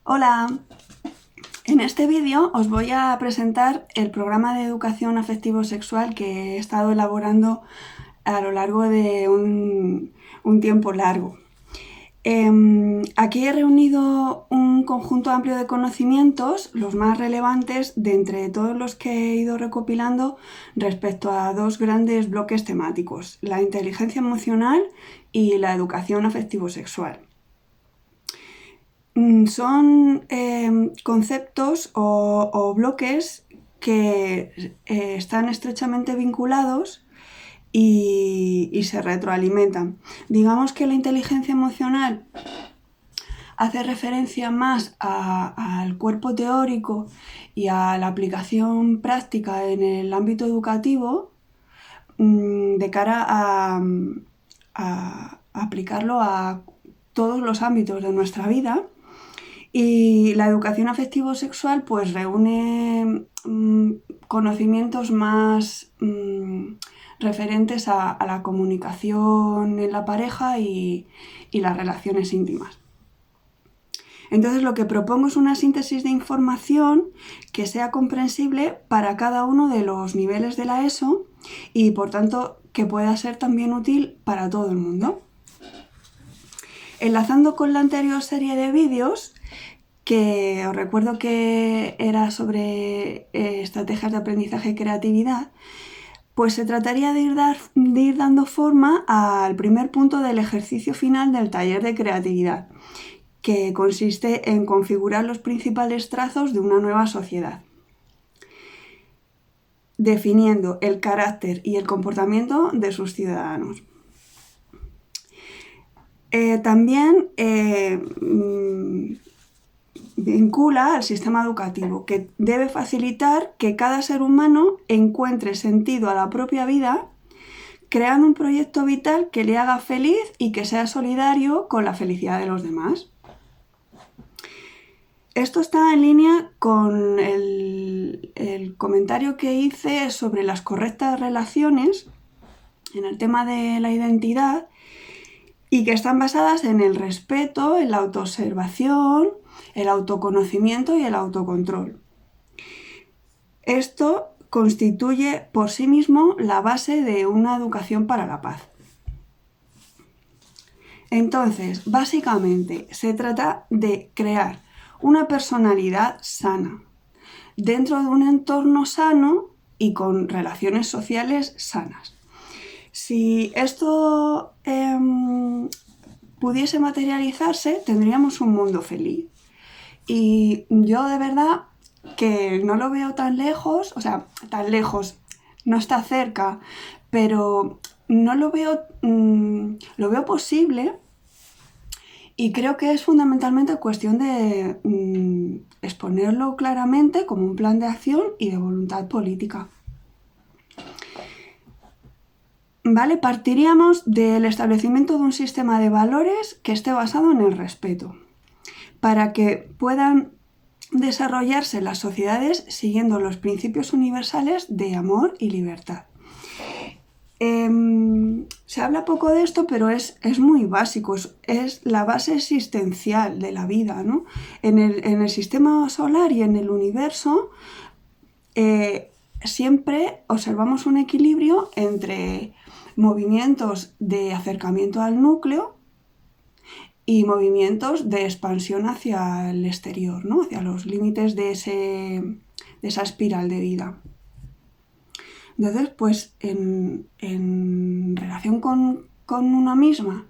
Hola, en este vídeo os voy a presentar el programa de educación afectivo-sexual que he estado elaborando a lo largo de un tiempo largo. Aquí he reunido un conjunto amplio de conocimientos, los más relevantes de entre todos los que he ido recopilando respecto a dos grandes bloques temáticos, la inteligencia emocional y la educación afectivo-sexual. Son conceptos o bloques que están estrechamente vinculados y se retroalimentan. Digamos que la inteligencia emocional hace referencia más al cuerpo teórico y a la aplicación práctica en el ámbito educativo de cara a aplicarlo a todos los ámbitos de nuestra vida. Y la educación afectivo-sexual pues reúne conocimientos más referentes a la comunicación en la pareja y las relaciones íntimas. Entonces lo que propongo es una síntesis de información que sea comprensible para cada uno de los niveles de la ESO y por tanto que pueda ser también útil para todo el mundo. Enlazando con la anterior serie de vídeos, que os recuerdo que era sobre estrategias de aprendizaje y creatividad, pues se trataría de ir dando forma al primer punto del ejercicio final del taller de creatividad, que consiste en configurar los principales trazos de una nueva sociedad, definiendo el carácter y el comportamiento de sus ciudadanos. También vincula al sistema educativo, que debe facilitar que cada ser humano encuentre sentido a la propia vida, creando un proyecto vital que le haga feliz y que sea solidario con la felicidad de los demás. Esto está en línea con el comentario que hice sobre las correctas relaciones en el tema de la identidad y que están basadas en el respeto, en la autoobservación, el autoconocimiento y el autocontrol. Esto constituye por sí mismo la base de una educación para la paz. Entonces, básicamente, se trata de crear una personalidad sana, dentro de un entorno sano y con relaciones sociales sanas. Si esto pudiese materializarse, tendríamos un mundo feliz. Y yo de verdad que no lo veo tan lejos, o sea, tan lejos, no está cerca, pero no lo veo, lo veo posible y creo que es fundamentalmente cuestión de exponerlo claramente como un plan de acción y de voluntad política. ¿Vale? Partiríamos del establecimiento de un sistema de valores que esté basado en el respeto, para que puedan desarrollarse las sociedades siguiendo los principios universales de amor y libertad. Se habla poco de esto, pero es muy básico, es la base existencial de la vida, ¿no? En el sistema solar y en el universo siempre observamos un equilibrio entre movimientos de acercamiento al núcleo y movimientos de expansión hacia el exterior, ¿no? Hacia los límites de esa espiral de vida. Entonces, pues en relación con una misma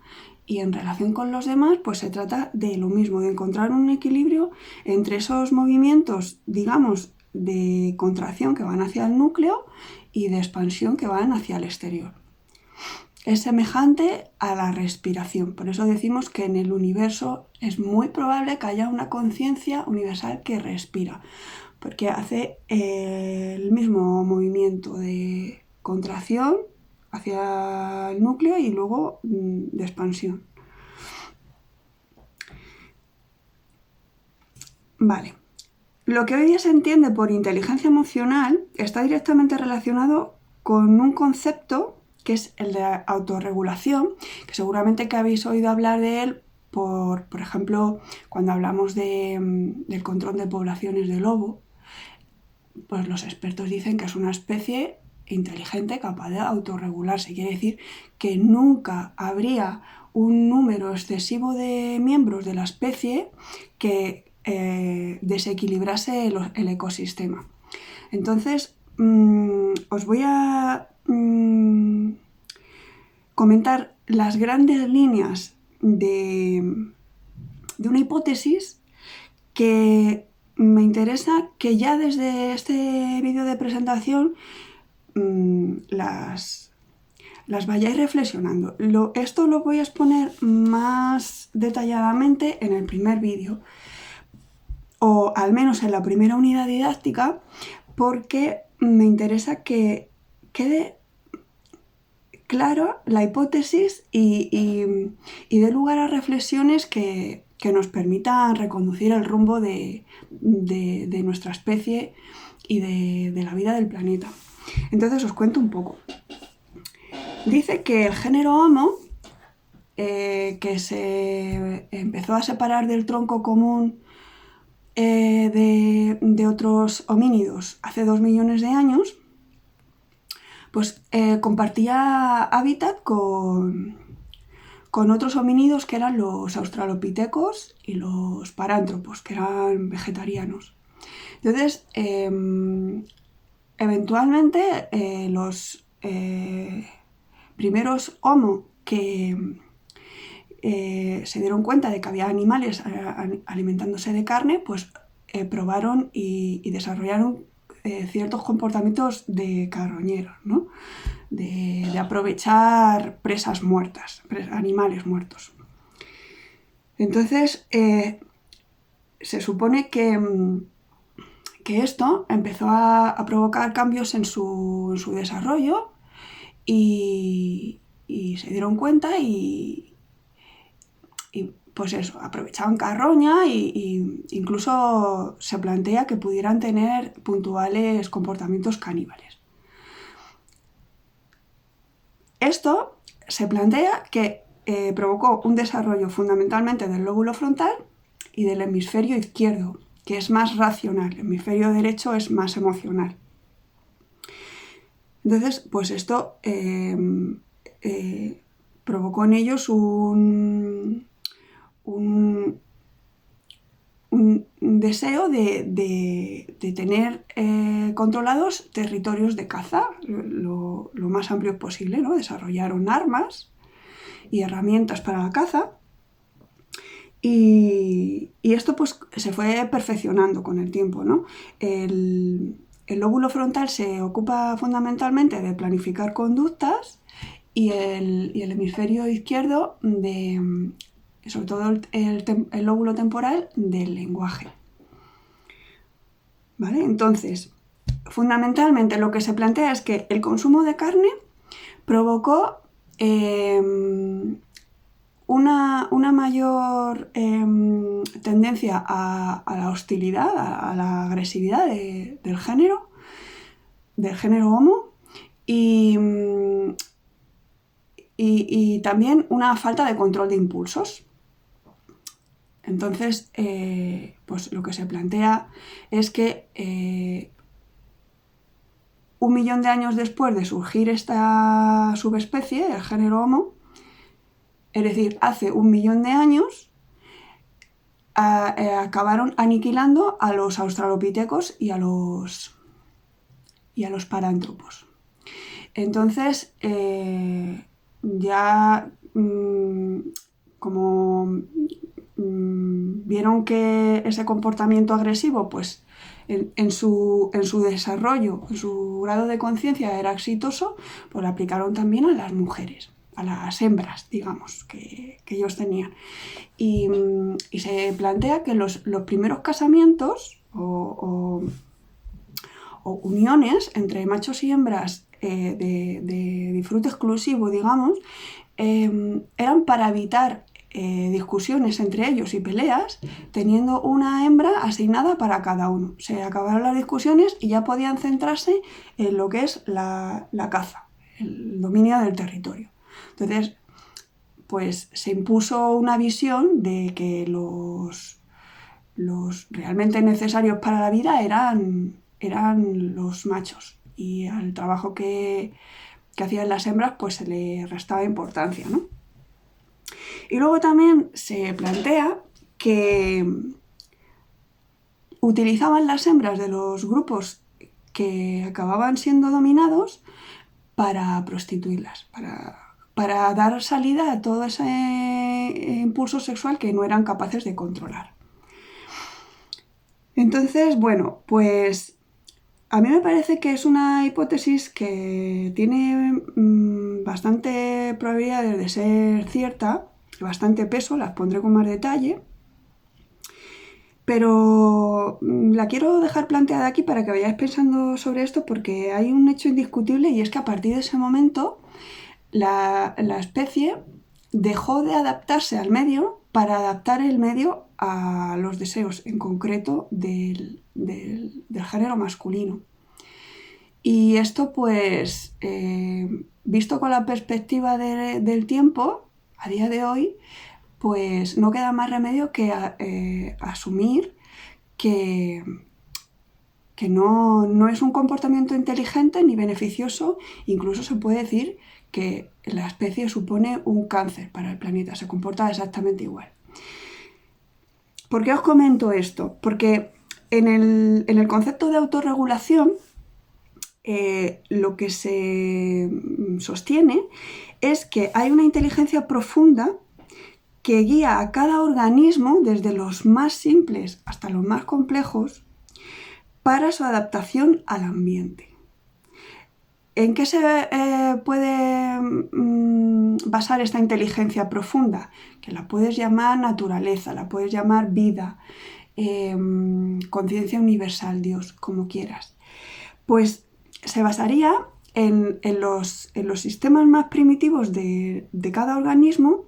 y en relación con los demás, pues se trata de lo mismo, de encontrar un equilibrio entre esos movimientos, digamos, de contracción que van hacia el núcleo y de expansión que van hacia el exterior. Es semejante a la respiración, por eso decimos que en el universo es muy probable que haya una conciencia universal que respira, porque hace el mismo movimiento de contracción hacia el núcleo y luego de expansión. Vale. Lo que hoy día se entiende por inteligencia emocional está directamente relacionado con un concepto que es el de autorregulación, que seguramente que habéis oído hablar de él por ejemplo, cuando hablamos del control de poblaciones de lobo, pues los expertos dicen que es una especie inteligente capaz de autorregularse. Quiere decir que nunca habría un número excesivo de miembros de la especie que desequilibrase el ecosistema. Entonces, os voy a comentar las grandes líneas de una hipótesis que me interesa que ya desde este vídeo de presentación las vayáis reflexionando. Esto lo voy a exponer más detalladamente en el primer vídeo, o al menos en la primera unidad didáctica, porque me interesa que quede claro la hipótesis y dé lugar a reflexiones que nos permitan reconducir el rumbo de nuestra especie y de la vida del planeta. Entonces os cuento un poco. Dice que el género Homo, que se empezó a separar del tronco común de otros homínidos hace 2 millones de años, pues compartía hábitat con otros homínidos que eran los australopitecos y los parántropos, que eran vegetarianos. Entonces, eventualmente los primeros Homo que se dieron cuenta de que había animales alimentándose de carne, pues probaron y desarrollaron ciertos comportamientos de carroñeros, ¿no? De aprovechar presas muertas, animales muertos. Entonces, se supone que esto empezó a provocar cambios en su desarrollo y se dieron cuenta y pues eso, aprovechaban carroña y incluso se plantea que pudieran tener puntuales comportamientos caníbales. Esto se plantea que provocó un desarrollo fundamentalmente del lóbulo frontal y del hemisferio izquierdo, que es más racional. El hemisferio derecho es más emocional. Entonces, pues esto provocó en ellos un deseo de tener controlados territorios de caza lo más amplios posible, ¿no? Desarrollaron armas y herramientas para la caza y esto pues se fue perfeccionando con el tiempo, ¿no? El lóbulo frontal se ocupa fundamentalmente de planificar conductas y el hemisferio izquierdo sobre todo el lóbulo temporal del lenguaje. ¿Vale? Entonces, fundamentalmente lo que se plantea es que el consumo de carne provocó una mayor tendencia a la hostilidad, a la agresividad del género Homo y también una falta de control de impulsos. Entonces, pues lo que se plantea es que 1 millón de años después de surgir esta subespecie, el género Homo, es decir, hace 1 millón de años, acabaron aniquilando a los australopitecos y a los parántropos. Entonces, ya como vieron que ese comportamiento agresivo, pues en su desarrollo, en su grado de conciencia era exitoso, pues lo aplicaron también a las mujeres, a las hembras, digamos, que ellos tenían. Y se plantea que los primeros casamientos o uniones entre machos y hembras de disfrute exclusivo, digamos, eran para evitar discusiones entre ellos y peleas, teniendo una hembra asignada para cada uno. Se acabaron las discusiones y ya podían centrarse en lo que es la caza, el dominio del territorio. Entonces, pues se impuso una visión de que los realmente necesarios para la vida eran los machos, y al trabajo que hacían las hembras pues se le restaba importancia, ¿no? Y luego también se plantea que utilizaban las hembras de los grupos que acababan siendo dominados para prostituirlas, para dar salida a todo ese impulso sexual que no eran capaces de controlar. Entonces, bueno, pues a mí me parece que es una hipótesis que tiene bastante probabilidades de ser cierta, bastante peso, las pondré con más detalle, pero la quiero dejar planteada aquí para que vayáis pensando sobre esto, porque hay un hecho indiscutible, y es que a partir de ese momento la especie dejó de adaptarse al medio para adaptar el medio a los deseos, en concreto del género masculino. Y esto, pues, visto con la perspectiva del tiempo, a día de hoy, pues no queda más remedio que asumir que no es un comportamiento inteligente ni beneficioso. Incluso se puede decir que la especie supone un cáncer para el planeta, se comporta exactamente igual. ¿Por qué os comento esto? Porque en el concepto de autorregulación, lo que se sostiene es que hay una inteligencia profunda que guía a cada organismo, desde los más simples hasta los más complejos, para su adaptación al ambiente. ¿En qué se puede basar esta inteligencia profunda? Que la puedes llamar naturaleza, la puedes llamar vida, conciencia universal, Dios, como quieras. Pues se basaría en los sistemas más primitivos de cada organismo,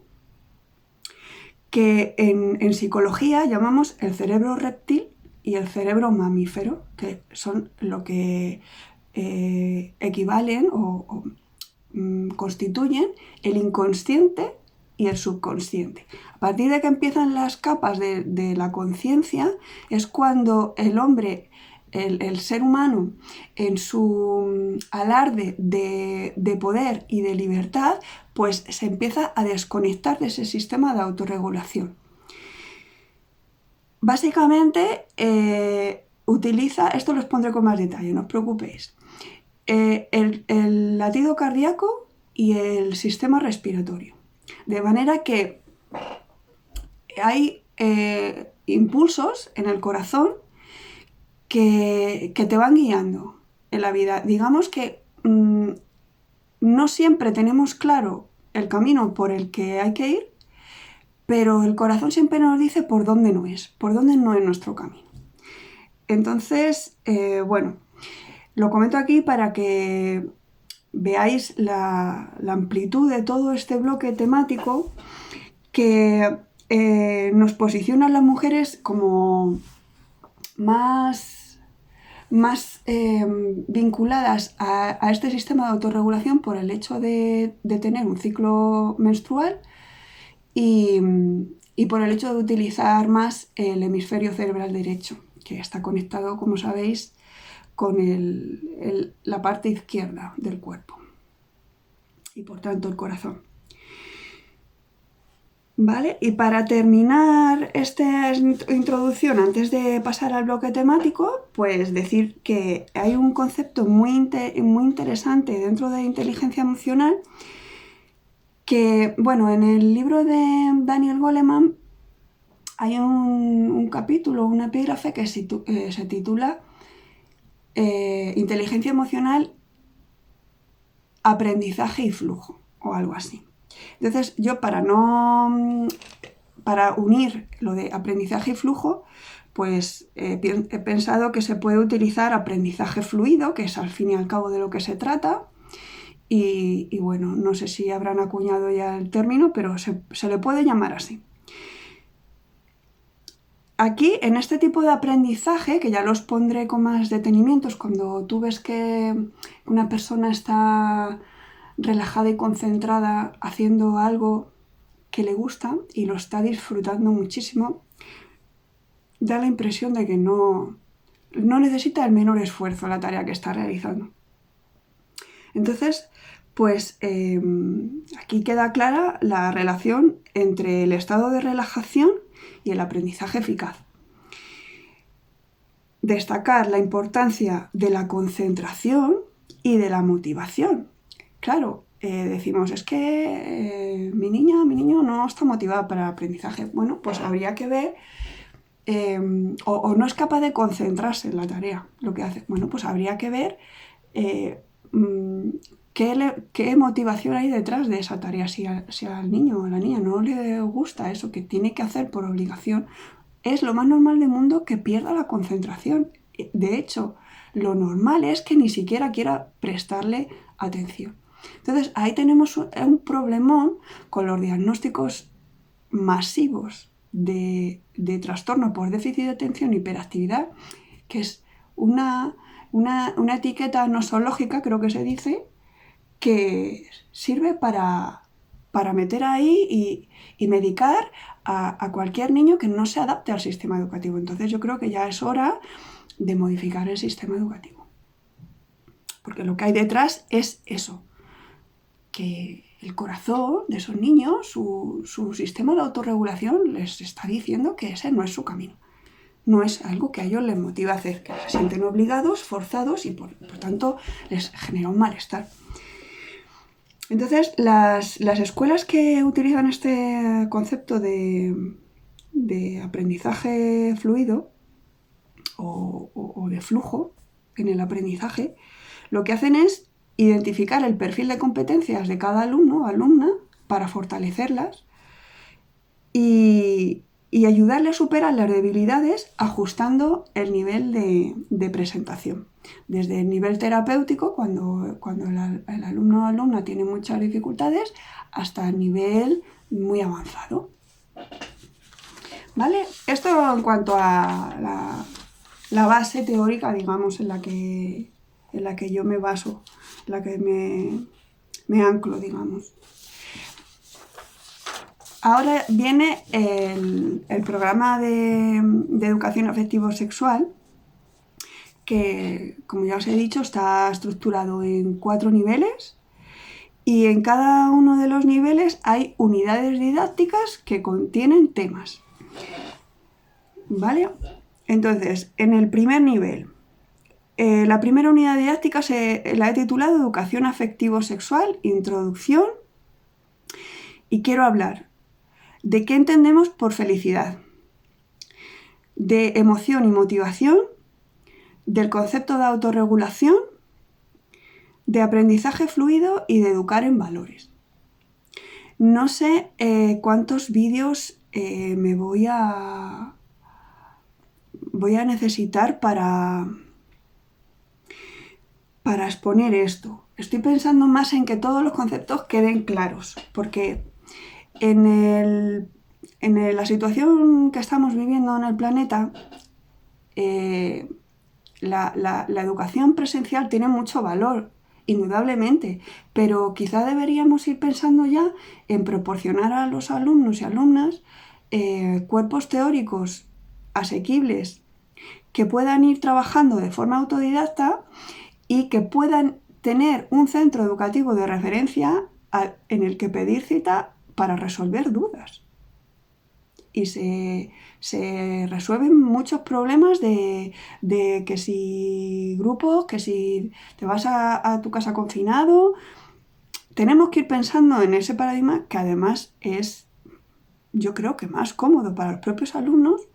que en psicología llamamos el cerebro reptil y el cerebro mamífero, que son lo que equivalen o constituyen el inconsciente y el subconsciente. A partir de que empiezan las capas de la conciencia es cuando el hombre, el ser humano, en su alarde de poder y de libertad, pues se empieza a desconectar de ese sistema de autorregulación. Básicamente utiliza, esto lo pondré con más detalle, no os preocupéis, el latido cardíaco y el sistema respiratorio. De manera que hay impulsos en el corazón que te van guiando en la vida. Digamos que no siempre tenemos claro el camino por el que hay que ir, pero el corazón siempre nos dice por dónde no es nuestro camino. Entonces, bueno, lo comento aquí para que veáis la amplitud de todo este bloque temático que nos posiciona a las mujeres como más vinculadas a este sistema de autorregulación por el hecho de tener un ciclo menstrual y por el hecho de utilizar más el hemisferio cerebral derecho, que está conectado, como sabéis, con la parte izquierda del cuerpo y por tanto el corazón. ¿Vale? Y para terminar esta introducción, antes de pasar al bloque temático, pues decir que hay un concepto muy interesante dentro de inteligencia emocional que, bueno, en el libro de Daniel Goleman hay un capítulo, un epígrafe que se titula Inteligencia emocional, aprendizaje y flujo, o algo así. Entonces, yo para unir lo de aprendizaje y flujo, pues he pensado que se puede utilizar aprendizaje fluido, que es al fin y al cabo de lo que se trata, y bueno, no sé si habrán acuñado ya el término, pero se le puede llamar así. Aquí, en este tipo de aprendizaje, que ya los pondré con más detenimientos, cuando tú ves que una persona está relajada y concentrada haciendo algo que le gusta y lo está disfrutando muchísimo, da la impresión de que no necesita el menor esfuerzo la tarea que está realizando. Entonces, pues aquí queda clara la relación entre el estado de relajación y el aprendizaje eficaz. Destacar la importancia de la concentración y de la motivación. Claro, decimos, es que mi niño no está motivado para el aprendizaje. Bueno, pues habría que ver, o no es capaz de concentrarse en la tarea, lo que hace. Bueno, pues habría que ver qué motivación hay detrás de esa tarea. Si al niño o a la niña no le gusta eso que tiene que hacer por obligación, es lo más normal del mundo que pierda la concentración. De hecho, lo normal es que ni siquiera quiera prestarle atención. Entonces, ahí tenemos un problemón con los diagnósticos masivos de trastorno por déficit de atención y hiperactividad, que es una etiqueta nosológica, creo que se dice, que sirve para meter ahí y medicar a cualquier niño que no se adapte al sistema educativo. Entonces yo creo que ya es hora de modificar el sistema educativo. Porque lo que hay detrás es eso, que el corazón de esos niños, su sistema de autorregulación les está diciendo que ese no es su camino. No es algo que a ellos les motiva a hacer, que se sienten obligados, forzados y por tanto les genera un malestar. Entonces, las escuelas que utilizan este concepto de aprendizaje fluido o de flujo en el aprendizaje, lo que hacen es identificar el perfil de competencias de cada alumno o alumna para fortalecerlas y ayudarle a superar las debilidades ajustando el nivel de presentación. Desde el nivel terapéutico, cuando el alumno o alumna tiene muchas dificultades, hasta el nivel muy avanzado. ¿Vale? Esto en cuanto a la base teórica, digamos, en la que yo me baso, en la que me anclo, digamos. Ahora viene el programa de educación afectivo-sexual, que, como ya os he dicho, está estructurado en 4 niveles y en cada uno de los niveles hay unidades didácticas que contienen temas. ¿Vale? Entonces, en el primer nivel, la primera unidad didáctica la he titulado Educación afectivo-sexual, Introducción, y quiero hablar de qué entendemos por felicidad, de emoción y motivación, del concepto de autorregulación, de aprendizaje fluido y de educar en valores. No sé cuántos vídeos me voy a necesitar para exponer esto. Estoy pensando más en que todos los conceptos queden claros, porque en la situación que estamos viviendo en el planeta, la educación presencial tiene mucho valor, indudablemente, pero quizá deberíamos ir pensando ya en proporcionar a los alumnos y alumnas cuerpos teóricos asequibles que puedan ir trabajando de forma autodidacta y que puedan tener un centro educativo de referencia en el que pedir cita para resolver dudas. Y se resuelven muchos problemas de que si grupos, que si te vas a tu casa confinado. Tenemos que ir pensando en ese paradigma que además es, yo creo que más cómodo para los propios alumnos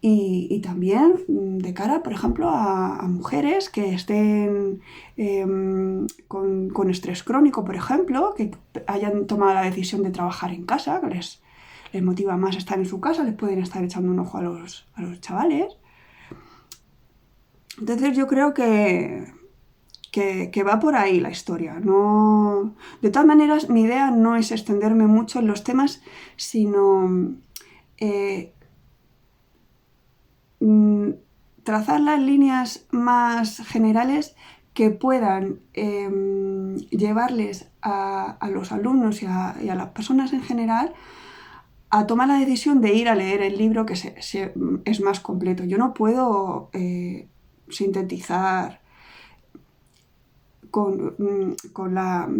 y también de cara, por ejemplo, a mujeres que estén con estrés crónico, por ejemplo, que hayan tomado la decisión de trabajar en casa, que les motiva más estar en su casa, les pueden estar echando un ojo a los chavales. Entonces yo creo que va por ahí la historia. No... De todas maneras, mi idea no es extenderme mucho en los temas, sino trazar las líneas más generales que puedan llevarles a los alumnos y a las personas en general a tomar la decisión de ir a leer el libro que es más completo. Yo no puedo sintetizar con la...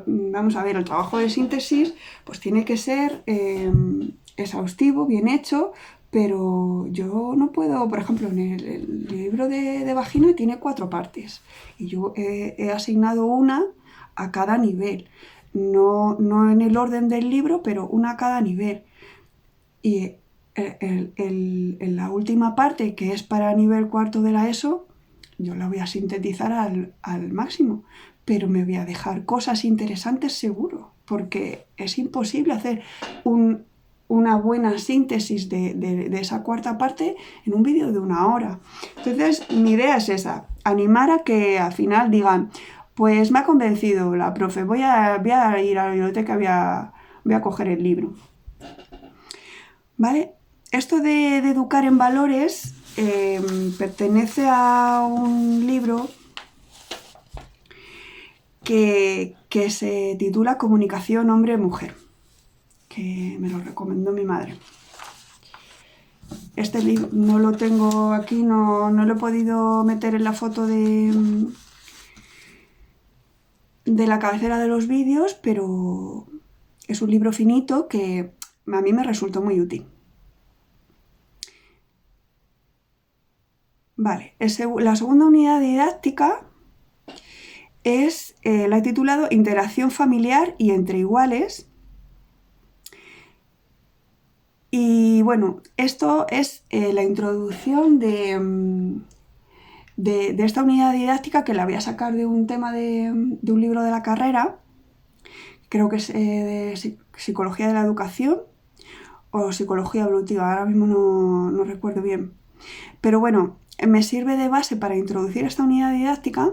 Vamos a ver, el trabajo de síntesis pues tiene que ser exhaustivo, bien hecho, pero yo no puedo, por ejemplo, en el libro de vagina tiene 4 partes y yo he asignado una a cada nivel. No en el orden del libro, pero una a cada nivel. Y en la última parte, que es para nivel cuarto de la ESO, yo la voy a sintetizar al máximo, pero me voy a dejar cosas interesantes seguro, porque es imposible hacer una buena síntesis de esa cuarta parte en un vídeo de 1 hora. Entonces, mi idea es esa, animar a que al final digan, pues me ha convencido la profe, voy a ir a la biblioteca, voy a coger el libro. ¿Vale? Esto de educar en valores pertenece a un libro que se titula Comunicación hombre-mujer, que me lo recomendó mi madre. Este libro no lo tengo aquí, no lo he podido meter en la foto de la cabecera de los vídeos, pero es un libro finito que a mí me resultó muy útil. Vale, la segunda unidad didáctica la he titulado Interacción familiar y entre iguales. Y bueno, esto es la introducción de esta unidad didáctica, que la voy a sacar de un tema de un libro de la carrera, creo que es de Psicología de la Educación o Psicología Evolutiva, ahora mismo no recuerdo bien. Pero bueno, me sirve de base para introducir esta unidad didáctica.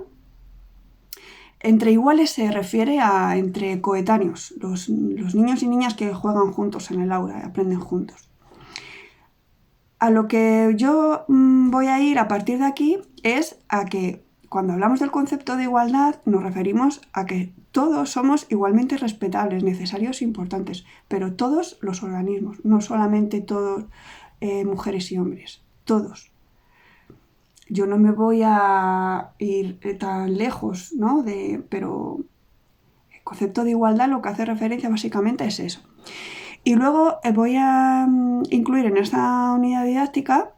Entre iguales se refiere a entre coetáneos, los niños y niñas que juegan juntos en el aula, aprenden juntos. A lo que yo voy a ir a partir de aquí es a que cuando hablamos del concepto de igualdad nos referimos a que todos somos igualmente respetables, necesarios e importantes, pero todos los organismos, no solamente todos mujeres y hombres, todos. Yo no me voy a ir tan lejos, ¿no? Pero el concepto de igualdad lo que hace referencia básicamente es eso. Y luego voy a incluir en esta unidad didáctica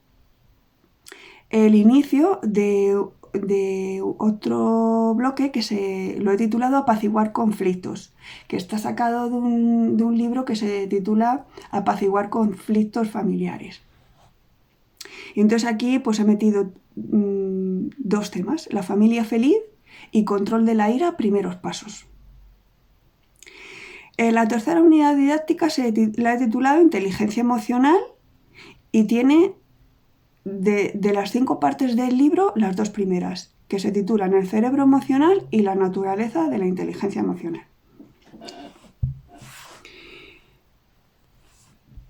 el inicio de otro bloque que lo he titulado Apaciguar conflictos, que está sacado de un libro que se titula Apaciguar conflictos familiares. Y entonces aquí pues he metido 2 temas, la familia feliz y control de la ira, primeros pasos. La tercera unidad didáctica la he titulado Inteligencia emocional y tiene de las 5 partes del libro las 2 primeras, que se titulan El cerebro emocional y la naturaleza de la inteligencia emocional.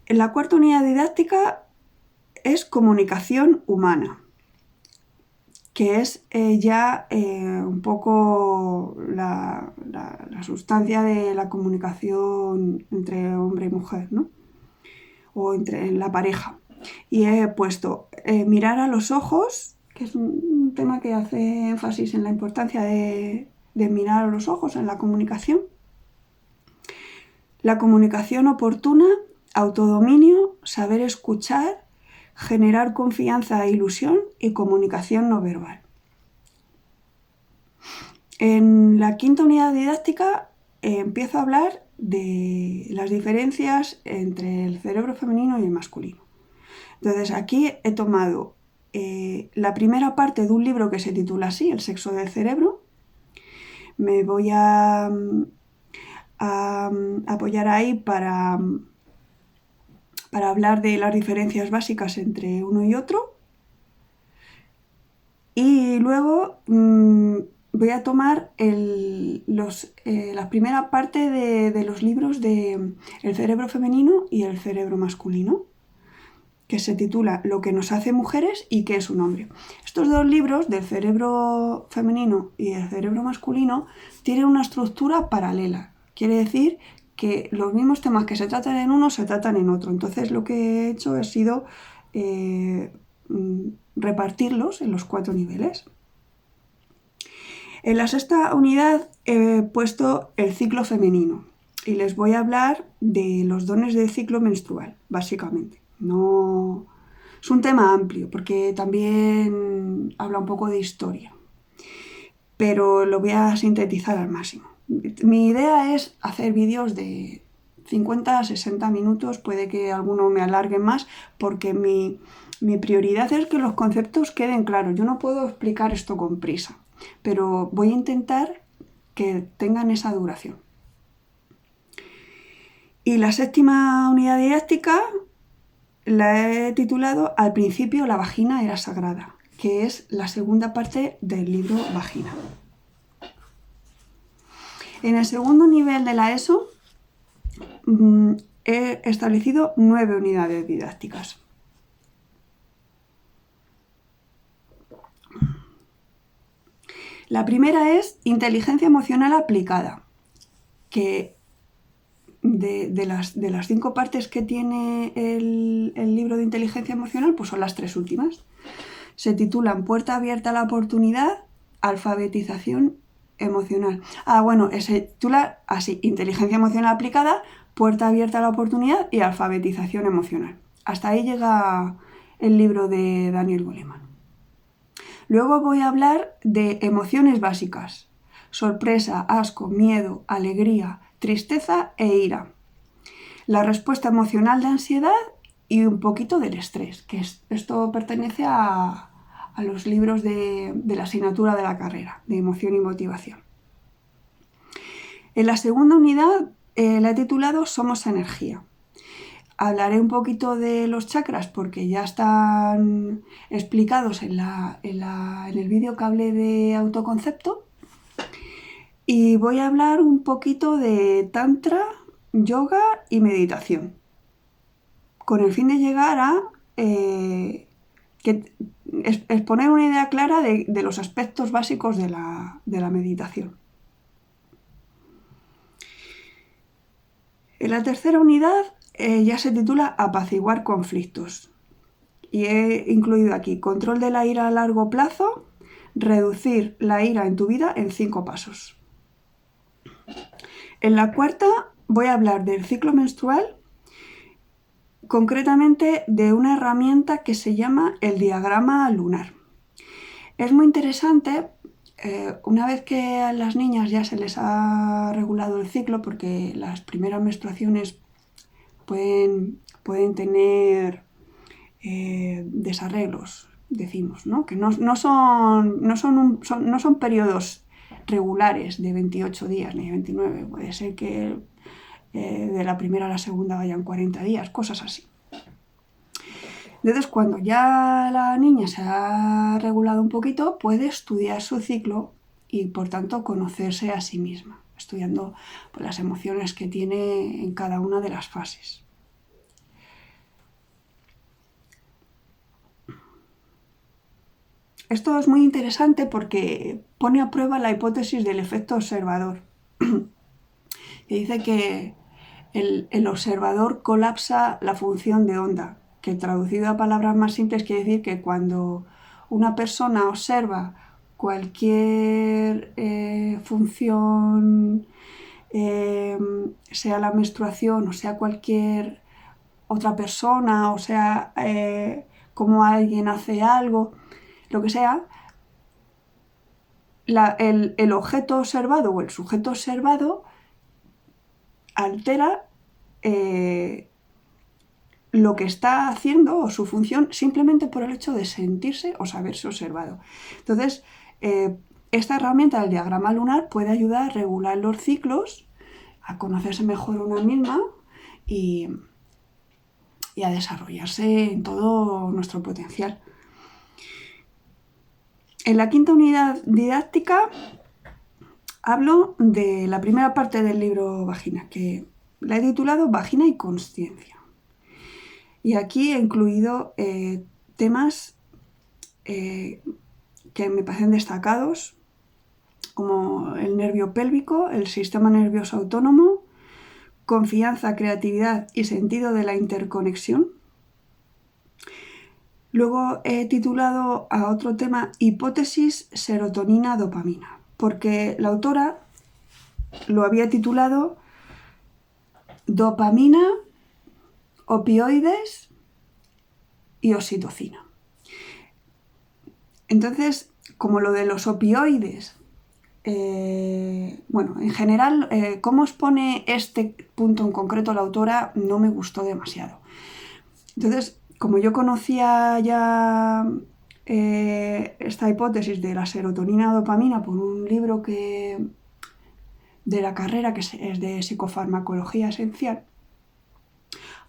En la cuarta unidad didáctica es comunicación humana, que es ya un poco la sustancia de la comunicación entre hombre y mujer, ¿no? O en la pareja. Y he puesto mirar a los ojos, que es un tema que hace énfasis en la importancia de mirar a los ojos en la comunicación. La comunicación oportuna, autodominio, saber escuchar, generar confianza e ilusión y comunicación no verbal. En la quinta unidad didáctica empiezo a hablar de las diferencias entre el cerebro femenino y el masculino. Entonces aquí he tomado la primera parte de un libro que se titula así, El sexo del cerebro. Me voy a apoyar ahí para hablar de las diferencias básicas entre uno y otro. Y luego voy a tomar la primera parte de los libros de El cerebro femenino y El cerebro masculino. que se titula Lo que nos hace mujeres y qué es un hombre. Estos dos libros, del cerebro femenino y del cerebro masculino, tienen una estructura paralela. Quiere decir que los mismos temas que se tratan en uno se tratan en otro. Entonces lo que he hecho ha sido repartirlos en los 4 niveles. En la 6ª unidad he puesto el ciclo femenino y les voy a hablar de los dones del ciclo menstrual, básicamente. No... Es un tema amplio porque también habla un poco de historia, pero lo voy a sintetizar al máximo. Mi idea es hacer vídeos de 50 a 60 minutos, puede que alguno me alargue más, porque mi prioridad es que los conceptos queden claros. Yo no puedo explicar esto con prisa, pero voy a intentar que tengan esa duración. Y la 7ª unidad didáctica la he titulado Al principio la vagina era sagrada, que es la segunda parte del libro Vagina. En el segundo nivel de la ESO he establecido 9 unidades didácticas. La primera es inteligencia emocional aplicada, que de las 5 partes que tiene el libro de inteligencia emocional, pues son las 3 últimas. Se titulan Puerta abierta a la oportunidad, alfabetización emocional. Se titula así, inteligencia emocional aplicada, puerta abierta a la oportunidad y alfabetización emocional. Hasta ahí llega el libro de Daniel Goleman. Luego voy a hablar de emociones básicas: sorpresa, asco, miedo, alegría, tristeza e ira. La respuesta emocional de ansiedad y un poquito del estrés, que esto pertenece a los libros de la asignatura de la carrera, de emoción y motivación. En la segunda unidad la he titulado Somos energía. Hablaré un poquito de los chakras porque ya están explicados en el vídeo que hablé de autoconcepto. Y voy a hablar un poquito de tantra, yoga y meditación, con el fin de llegar a exponer una idea clara de los aspectos básicos de la meditación. En la tercera unidad ya se titula Apaciguar conflictos y he incluido aquí control de la ira a largo plazo, reducir la ira en tu vida en 5 pasos. En la cuarta voy a hablar del ciclo menstrual, concretamente de una herramienta que se llama el diagrama lunar. Es muy interesante una vez que a las niñas ya se les ha regulado el ciclo, porque las primeras menstruaciones pueden tener desarreglos, decimos, ¿no? Que no son periodos regulares de 28 días ni de 29, puede ser que de la primera a la segunda vayan 40 días, cosas así. Entonces, cuando ya la niña se ha regulado un poquito, puede estudiar su ciclo y, por tanto, conocerse a sí misma, estudiando pues, las emociones que tiene en cada una de las fases. Esto es muy interesante porque pone a prueba la hipótesis del efecto observador, que dice que el observador colapsa la función de onda, que traducido a palabras más simples quiere decir que cuando una persona observa cualquier función, sea la menstruación o sea cualquier otra persona, o sea cómo alguien hace algo, lo que sea, el objeto observado o el sujeto observado altera lo que está haciendo o su función simplemente por el hecho de sentirse o saberse observado. Entonces, esta herramienta del diagrama lunar puede ayudar a regular los ciclos, a conocerse mejor una misma y a desarrollarse en todo nuestro potencial. En la quinta unidad didáctica hablo de la primera parte del libro Vagina, que la he titulado Vagina y Consciencia. Y aquí he incluido temas que me parecen destacados, como el nervio pélvico, el sistema nervioso autónomo, confianza, creatividad y sentido de la interconexión. Luego he titulado a otro tema hipótesis serotonina-dopamina, porque la autora lo había titulado dopamina, opioides y oxitocina. Entonces, como lo de los opioides, en general, cómo expone este punto en concreto la autora no me gustó demasiado. Entonces, como yo conocía ya esta hipótesis de la serotonina-dopamina por un libro de la carrera que es de psicofarmacología esencial,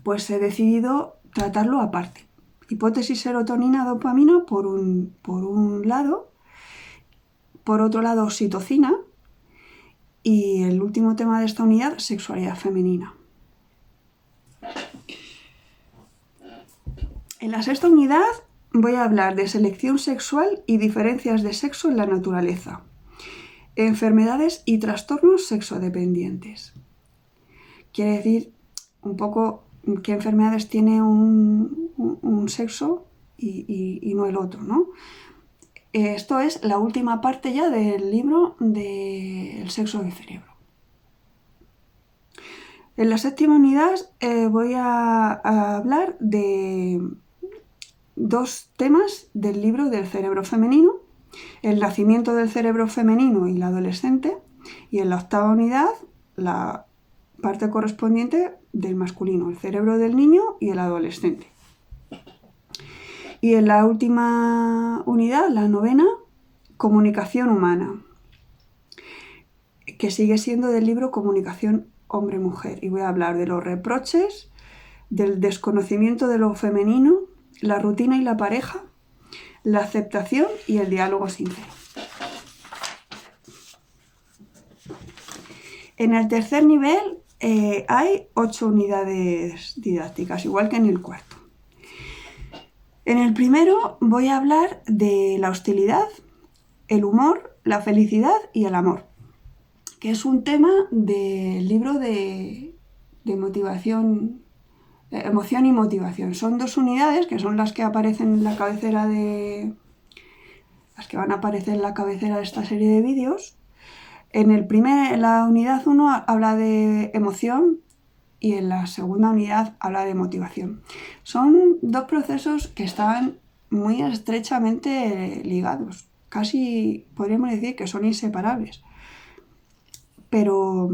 pues he decidido tratarlo aparte. Hipótesis serotonina-dopamina por un lado, por otro lado oxitocina y el último tema de esta unidad, sexualidad femenina. En la sexta unidad voy a hablar de selección sexual y diferencias de sexo en la naturaleza, enfermedades y trastornos sexodependientes. Quiere decir un poco qué enfermedades tiene un sexo y no el otro, ¿no? Esto es la última parte ya del libro del sexo del cerebro. En la séptima unidad voy a hablar de dos temas del libro del cerebro femenino, el nacimiento del cerebro femenino y la adolescente, y en la octava unidad la parte correspondiente del masculino, el cerebro del niño y el adolescente. Y en la última unidad, la novena, comunicación humana, que sigue siendo del libro Comunicación hombre-mujer. Y voy a hablar de los reproches, del desconocimiento de lo femenino, la rutina y la pareja, la aceptación y el diálogo sincero. En el tercer nivel hay 8 unidades didácticas, igual que en el cuarto. En el primero voy a hablar de la hostilidad, el humor, la felicidad y el amor, que es un tema del libro de motivación, emoción y motivación. Son 2 unidades que son las que aparecen en la cabecera las que van a aparecer en la cabecera de esta serie de vídeos. En la unidad 1 habla de emoción y en la segunda unidad habla de motivación. Son 2 procesos que están muy estrechamente ligados, casi podríamos decir que son inseparables. Pero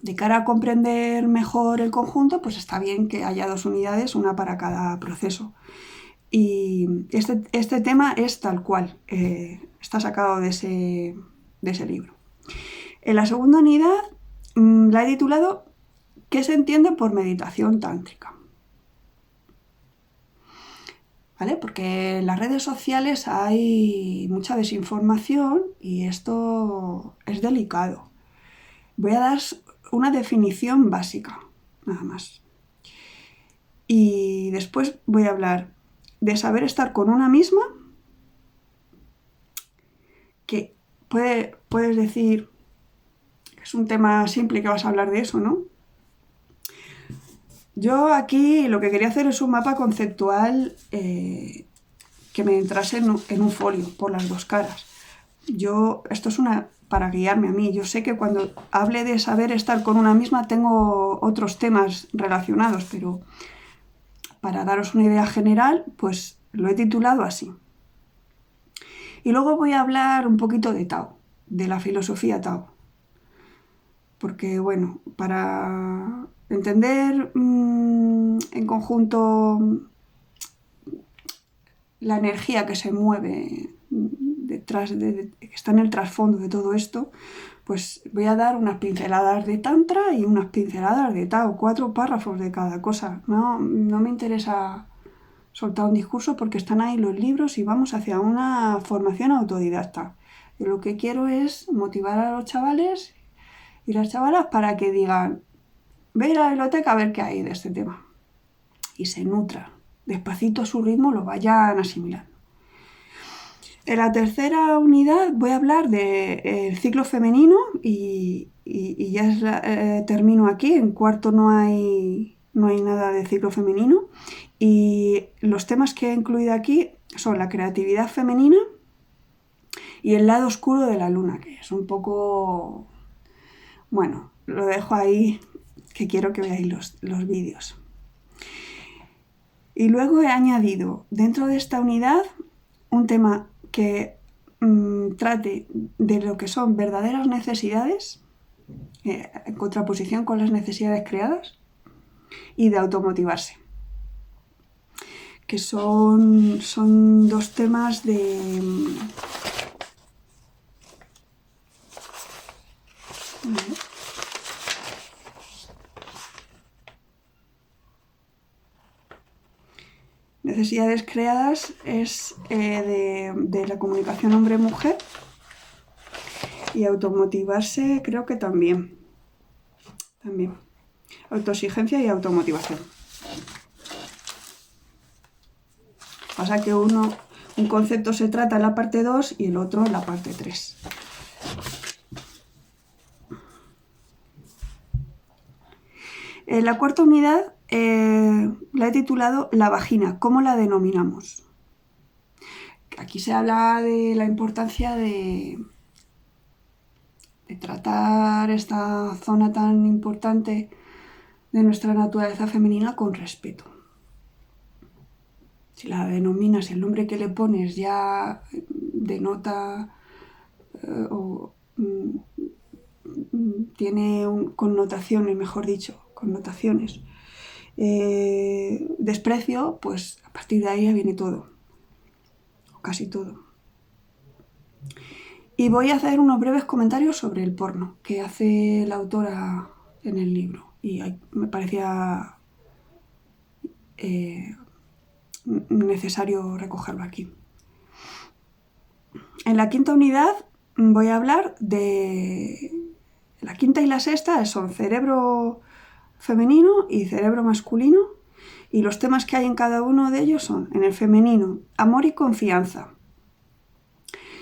de cara a comprender mejor el conjunto, pues está bien que haya 2 unidades, una para cada proceso. Y este tema es tal cual, está sacado de ese libro. En la segunda unidad la he titulado ¿Qué se entiende por meditación tántrica? ¿Vale? Porque en las redes sociales hay mucha desinformación y esto es delicado. Voy a dar una definición básica, nada más. Y después voy a hablar de saber estar con una misma, que puedes decir, es un tema simple que vas a hablar de eso, ¿no? Yo aquí lo que quería hacer es un mapa conceptual que me entrase en un folio por las 2 caras. Esto es para guiarme a mí. Yo sé que cuando hable de saber estar con una misma tengo otros temas relacionados, pero para daros una idea general, pues lo he titulado así. Y luego voy a hablar un poquito de Tao, de la filosofía Tao. Porque, bueno, para entender en conjunto la energía que se mueve detrás, que está en el trasfondo de todo esto, pues voy a dar unas pinceladas de Tantra y unas pinceladas de Tao, 4 párrafos de cada cosa. No me interesa soltar un discurso porque están ahí los libros y vamos hacia una formación autodidacta. Yo lo que quiero es motivar a los chavales y las chavalas para que digan, ve a la biblioteca a ver qué hay de este tema. y se nutra. Despacito a su ritmo lo vayan asimilando. En la tercera unidad voy a hablar del ciclo femenino y ya termino aquí. En cuarto no hay nada de ciclo femenino. Y los temas que he incluido aquí son la creatividad femenina y el lado oscuro de la luna, que es un poco... Bueno, lo dejo ahí, que quiero que veáis los vídeos. Y luego he añadido dentro de esta unidad un tema que trate de lo que son verdaderas necesidades, en contraposición con las necesidades creadas, y de automotivarse, que son dos temas de... Necesidades creadas es de la comunicación hombre-mujer, y automotivarse creo que también. Autoexigencia y automotivación. Pasa que un concepto se trata en la parte 2 y el otro en la parte 3. En la cuarta unidad la he titulado La vagina, ¿cómo la denominamos? Aquí se habla de la importancia de tratar esta zona tan importante de nuestra naturaleza femenina con respeto. Si la denominas, el nombre que le pones ya denota tiene connotaciones, mejor dicho, connotaciones. Desprecio, pues a partir de ahí ya viene todo, o casi todo. Y voy a hacer unos breves comentarios sobre el porno que hace la autora en el libro. Y me parecía necesario recogerlo aquí. En la quinta unidad voy a hablar de... La quinta y la sexta son cerebro femenino y cerebro masculino. Y los temas que hay en cada uno de ellos son, en el femenino, amor y confianza.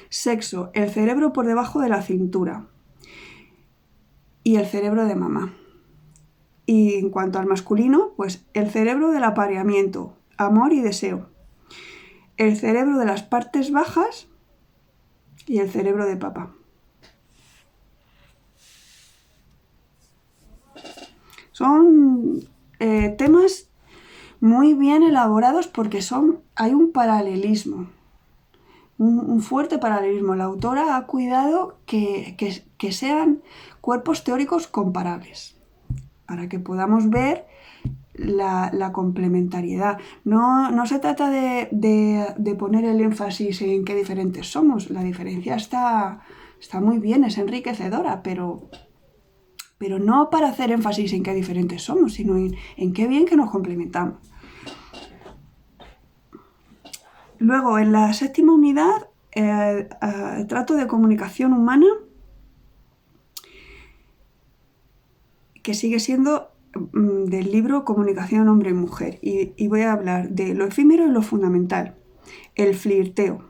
Sexo, el cerebro por debajo de la cintura y el cerebro de mamá. Y en cuanto al masculino, pues el cerebro del apareamiento, amor y deseo. El cerebro de las partes bajas y el cerebro de papá. Son temas muy bien elaborados porque hay un paralelismo. Un fuerte paralelismo. La autora ha cuidado que sean cuerpos teóricos comparables para que podamos ver la complementariedad. No se trata de poner el énfasis en qué diferentes somos. La diferencia está muy bien, es enriquecedora, pero no para hacer énfasis en qué diferentes somos, sino en qué bien que nos complementamos. Luego, en la séptima unidad, trato de comunicación humana, que sigue siendo del libro Comunicación hombre y mujer. Y voy a hablar de lo efímero y lo fundamental, el flirteo,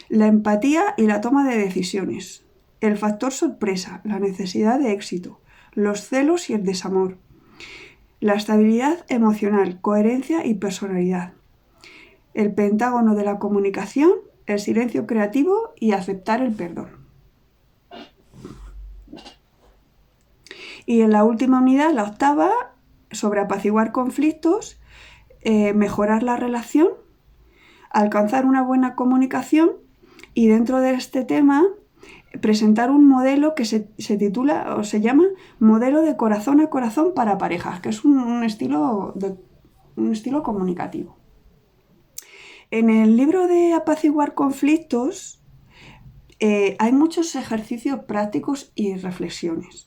la empatía y la toma de decisiones, el factor sorpresa, la necesidad de éxito, los celos y el desamor, la estabilidad emocional, coherencia y personalidad, el pentágono de la comunicación, el silencio creativo y aceptar el perdón. Y en la última unidad, la octava, sobre apaciguar conflictos, mejorar la relación, alcanzar una buena comunicación y dentro de este tema presentar un modelo que se titula o se llama Modelo de corazón a corazón para parejas, que es un estilo comunicativo. En el libro de apaciguar conflictos hay muchos ejercicios prácticos y reflexiones.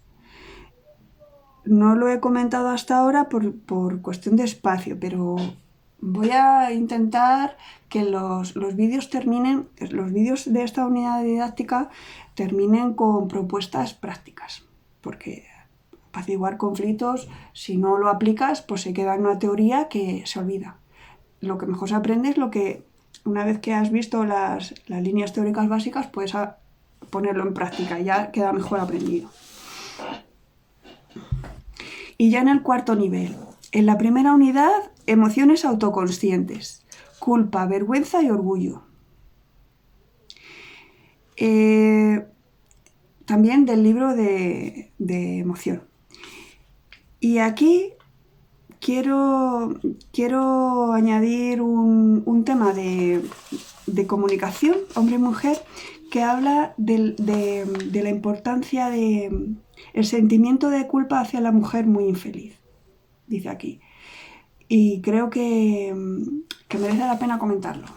No lo he comentado hasta ahora por cuestión de espacio, pero voy a intentar que los vídeos de esta unidad didáctica terminen con propuestas prácticas, porque apaciguar conflictos, si no lo aplicas, pues se queda en una teoría que se olvida. Lo que mejor se aprende es lo que, una vez que has visto las líneas teóricas básicas, puedes ponerlo en práctica y ya queda mejor aprendido. Y ya en el cuarto nivel, en la primera unidad, emociones autoconscientes, culpa, vergüenza y orgullo. También del libro de emoción. Y aquí quiero añadir un tema de comunicación, hombre y mujer, que habla de la importancia del sentimiento de culpa hacia la mujer muy infeliz, dice aquí. Y creo que merece la pena comentarlo.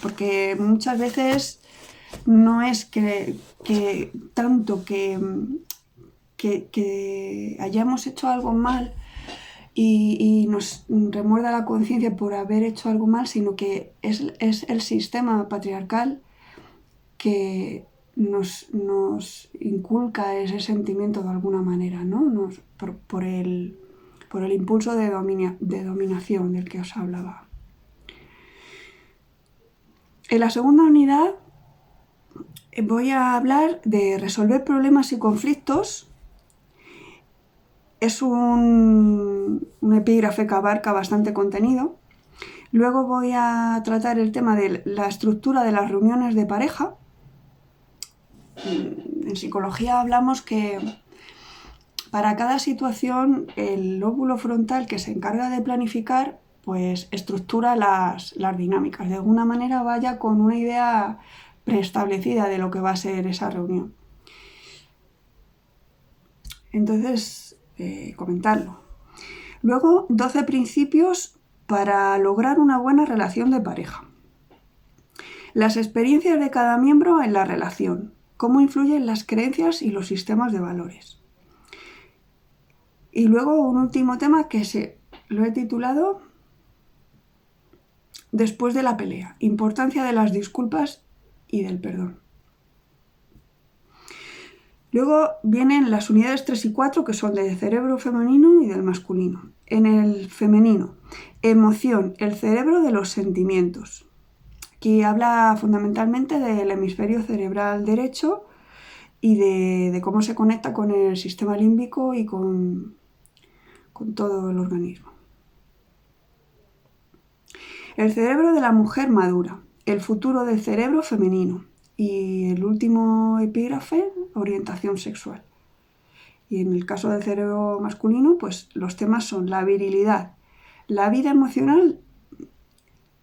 Porque muchas veces no es que tanto que hayamos hecho algo mal y nos remuerda la conciencia por haber hecho algo mal, sino que es el sistema patriarcal que nos inculca ese sentimiento de alguna manera, ¿no? Por el impulso de dominación del que os hablaba. En la segunda unidad voy a hablar de resolver problemas y conflictos. Es un epígrafe que abarca bastante contenido. Luego voy a tratar el tema de la estructura de las reuniones de pareja. En psicología hablamos que para cada situación el lóbulo frontal que se encarga de planificar pues estructura las dinámicas. De alguna manera vaya con una idea preestablecida de lo que va a ser esa reunión. Entonces, comentarlo. Luego, 12 principios para lograr una buena relación de pareja. Las experiencias de cada miembro en la relación. Cómo influyen las creencias y los sistemas de valores. Y luego un último tema que lo he titulado Después de la pelea. Importancia de las disculpas y del perdón. Luego vienen las unidades 3 y 4, que son del cerebro femenino y del masculino. En el femenino, emoción, el cerebro de los sentimientos. Aquí habla fundamentalmente del hemisferio cerebral derecho y de cómo se conecta con el sistema límbico y con todo el organismo. El cerebro de la mujer madura, el futuro del cerebro femenino. Y el último epígrafe, orientación sexual. Y en el caso del cerebro masculino, pues los temas son la virilidad, la vida emocional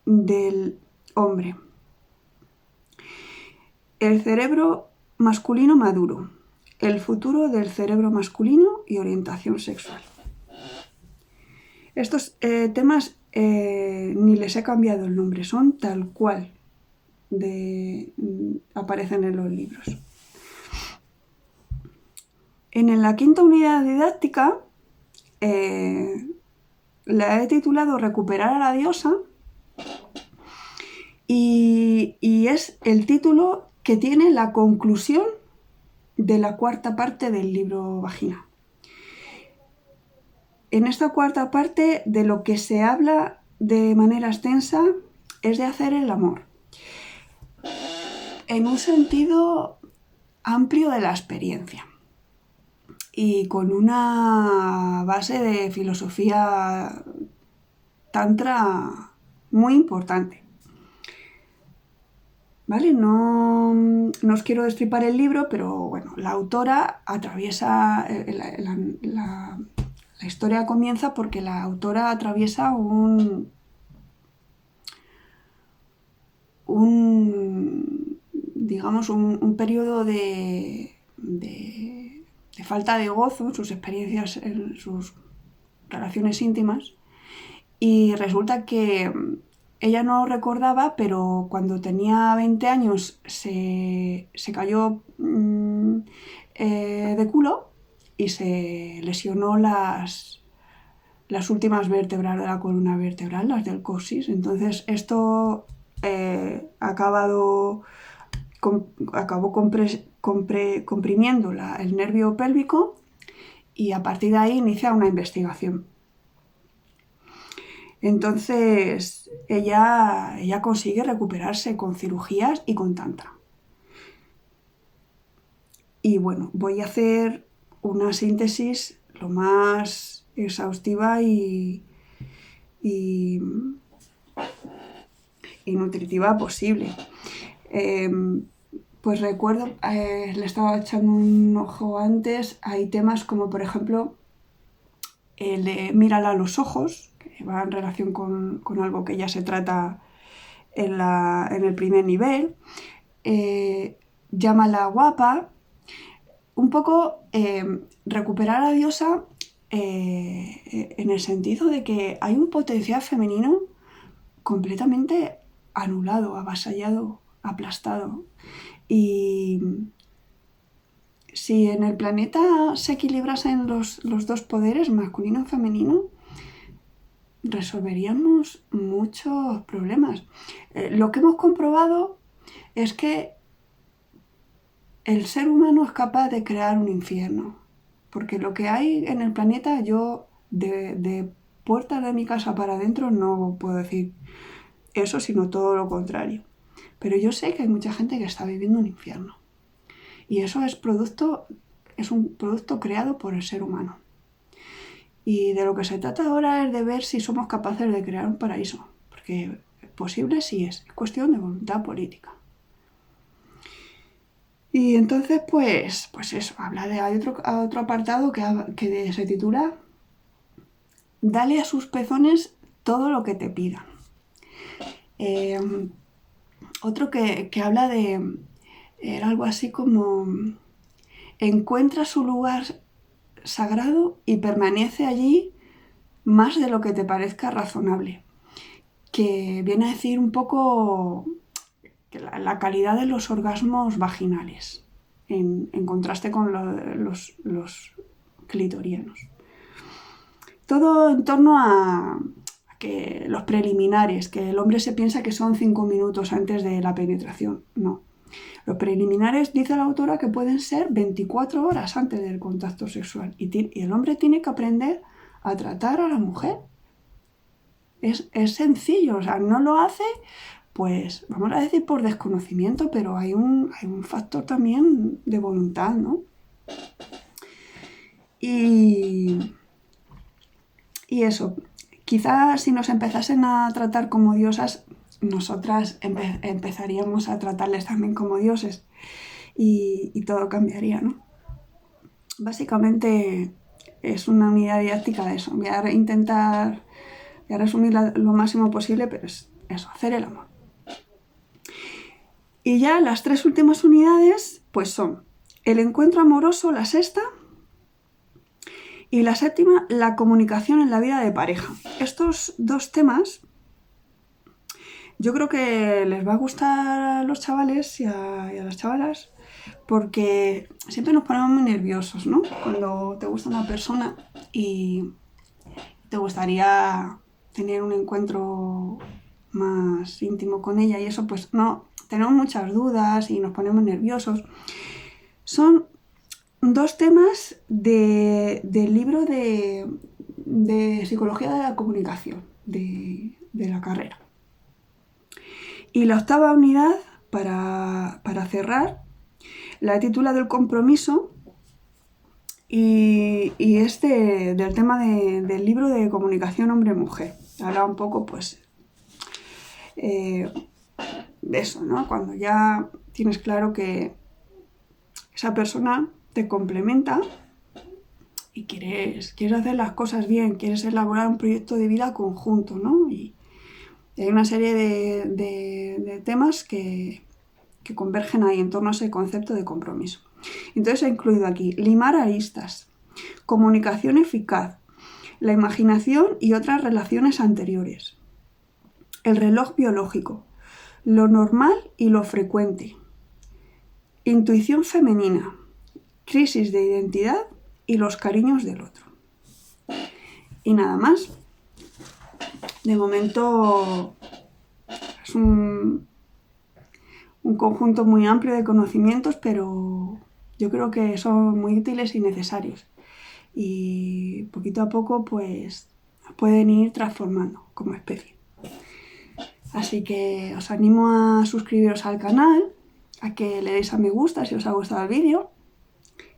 del hombre, el cerebro masculino maduro, el futuro del cerebro masculino y orientación sexual. Estos temas ni les he cambiado el nombre, son tal cual aparecen en los libros. En la quinta unidad didáctica la he titulado Recuperar a la diosa y es el título que tiene la conclusión de la cuarta parte del libro Vagina. En esta cuarta parte de lo que se habla de manera extensa es de hacer el amor, en un sentido amplio de la experiencia y con una base de filosofía tantra muy importante. ¿Vale? No os quiero destripar el libro, pero bueno, la autora atraviesa, la historia comienza porque la autora atraviesa un periodo de falta de gozo en sus experiencias, en sus relaciones íntimas, y resulta que ella no recordaba, pero cuando tenía 20 años se cayó de culo y se lesionó las últimas vértebras de la columna vertebral, las del coxis. Entonces esto acabó comprimiendo el nervio pélvico y a partir de ahí inicia una investigación. Entonces ella consigue recuperarse con cirugías y con tantra. Y bueno, voy a hacer una síntesis lo más exhaustiva y nutritiva posible. Pues recuerdo, le estaba echando un ojo antes, hay temas como por ejemplo el de mírala a los ojos, que va en relación con algo que ya se trata en el primer nivel, llámala guapa, un poco recuperar a la diosa en el sentido de que hay un potencial femenino completamente anulado, avasallado, aplastado. Y si en el planeta se equilibrasen los dos poderes, masculino y femenino, resolveríamos muchos problemas. Lo que hemos comprobado es que el ser humano es capaz de crear un infierno, porque lo que hay en el planeta, yo de puertas de mi casa para adentro no puedo decir eso, sino todo lo contrario. Pero yo sé que hay mucha gente que está viviendo un infierno. Y eso es un producto creado por el ser humano. Y de lo que se trata ahora es de ver si somos capaces de crear un paraíso. Porque posible sí es cuestión de voluntad política. Y entonces, pues eso, hay otro apartado que se titula Dale a sus pezones todo lo que te pidan. Otro que habla de era algo así como encuentra su lugar sagrado y permanece allí más de lo que te parezca razonable, que viene a decir un poco la calidad de los orgasmos vaginales en contraste con los clitorianos. Todo en torno a que los preliminares, que el hombre se piensa que son 5 minutos antes de la penetración. No. Los preliminares, dice la autora, que pueden ser 24 horas antes del contacto sexual. Y el hombre tiene que aprender a tratar a la mujer. Es sencillo, o sea, no lo hace, pues vamos a decir por desconocimiento, pero hay un factor también de voluntad, ¿no? Y eso, quizás si nos empezasen a tratar como diosas, nosotras empezaríamos a tratarles también como dioses y todo cambiaría, ¿no? Básicamente es una unidad didáctica de eso. Voy a intentar resumir lo máximo posible, pero es eso, hacer el amor. Y ya las 3 últimas unidades pues son el encuentro amoroso, la 6ª, y la 7ª, la comunicación en la vida de pareja. Estos 2 temas yo creo que les va a gustar a los chavales y a las chavalas, porque siempre nos ponemos muy nerviosos, ¿no? Cuando te gusta una persona y te gustaría tener un encuentro más íntimo con ella y eso, pues no, tenemos muchas dudas y nos ponemos nerviosos. Son 2 temas del libro de Psicología de la Comunicación de la carrera. Y la 8ª unidad, para cerrar, la he titulado El compromiso y del tema del libro de comunicación hombre-mujer. Habla un poco, pues, de eso, ¿no? Cuando ya tienes claro que esa persona te complementa y quieres hacer las cosas bien, quieres elaborar un proyecto de vida conjunto, ¿no? Y hay una serie de temas que convergen ahí en torno a ese concepto de compromiso. Entonces he incluido aquí limar aristas, comunicación eficaz, la imaginación y otras relaciones anteriores, el reloj biológico, lo normal y lo frecuente, intuición femenina, crisis de identidad y los cariños del otro. Y nada más. De momento es un un conjunto muy amplio de conocimientos, pero yo creo que son muy útiles y necesarios. Y poquito a poco pues pueden ir transformando como especie. Así que os animo a suscribiros al canal, a que le deis a me gusta si os ha gustado el vídeo,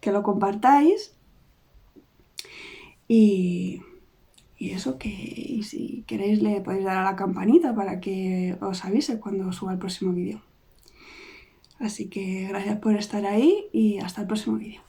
que lo compartáis y eso, y si queréis le podéis dar a la campanita para que os avise cuando suba el próximo vídeo. Así que gracias por estar ahí y hasta el próximo vídeo.